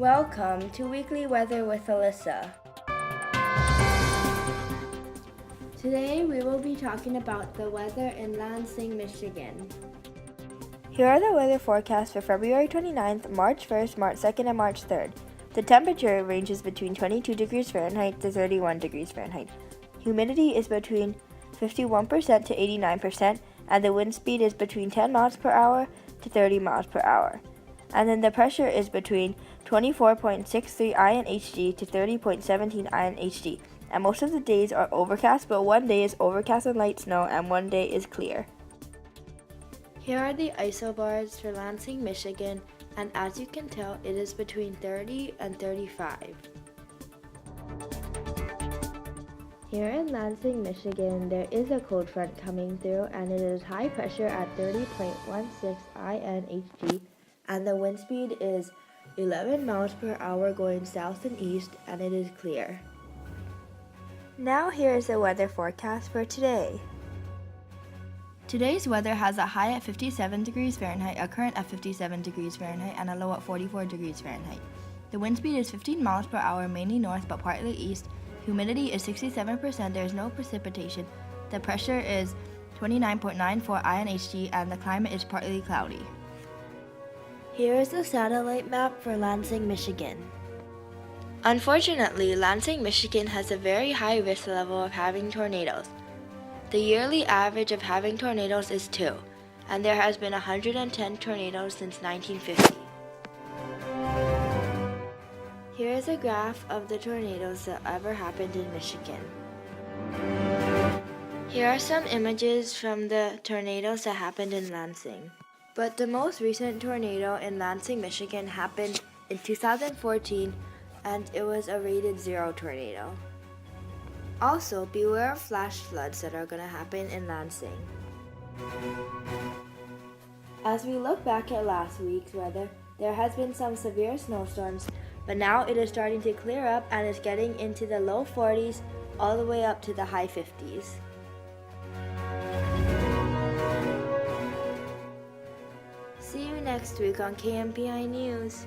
Welcome to Weekly Weather with Alyssa. Today we will be talking about the weather in Lansing, Michigan. Here are the weather forecasts for February 29th, March 1st, March 2nd, and March 3rd. The temperature ranges between 22 degrees Fahrenheit to 31 degrees Fahrenheit. Humidity is between 51% to 89%, and the wind speed is between 10 miles per hour to 30 miles per hour. And then the pressure is between 24.63 INHG to 30.17 INHG. And most of the days are overcast, but one day is overcast and light snow, and one day is clear. Here are the isobars for Lansing, Michigan, and as you can tell, it is between 30 and 35. Here in Lansing, Michigan, there is a cold front coming through, and it is high pressure at 30.16 INHG, and the wind speed is 11 miles per hour going south and east, and it is clear. Now here is the weather forecast for today. Today's weather has a high at 57 degrees Fahrenheit, a current at 57 degrees Fahrenheit, and a low at 44 degrees Fahrenheit. The wind speed is 15 miles per hour, mainly north but partly east. Humidity is 67%, there is no precipitation. The pressure is 29.94 INHG, and the climate is partly cloudy. Here is the satellite map for Lansing, Michigan. Unfortunately, Lansing, Michigan has a very high risk level of having tornadoes. The yearly average of having tornadoes is 2, and there has been 110 tornadoes since 1950. Here is a graph of the tornadoes that ever happened in Michigan. Here are some images from the tornadoes that happened in Lansing. But the most recent tornado in Lansing, Michigan happened in 2014, and it was a rated 0 tornado. Also, beware of flash floods that are going to happen in Lansing. As we look back at last week's weather, there has been some severe snowstorms, but now it is starting to clear up and is getting into the low 40s all the way up to the high 50s. See you next week on KMPI News.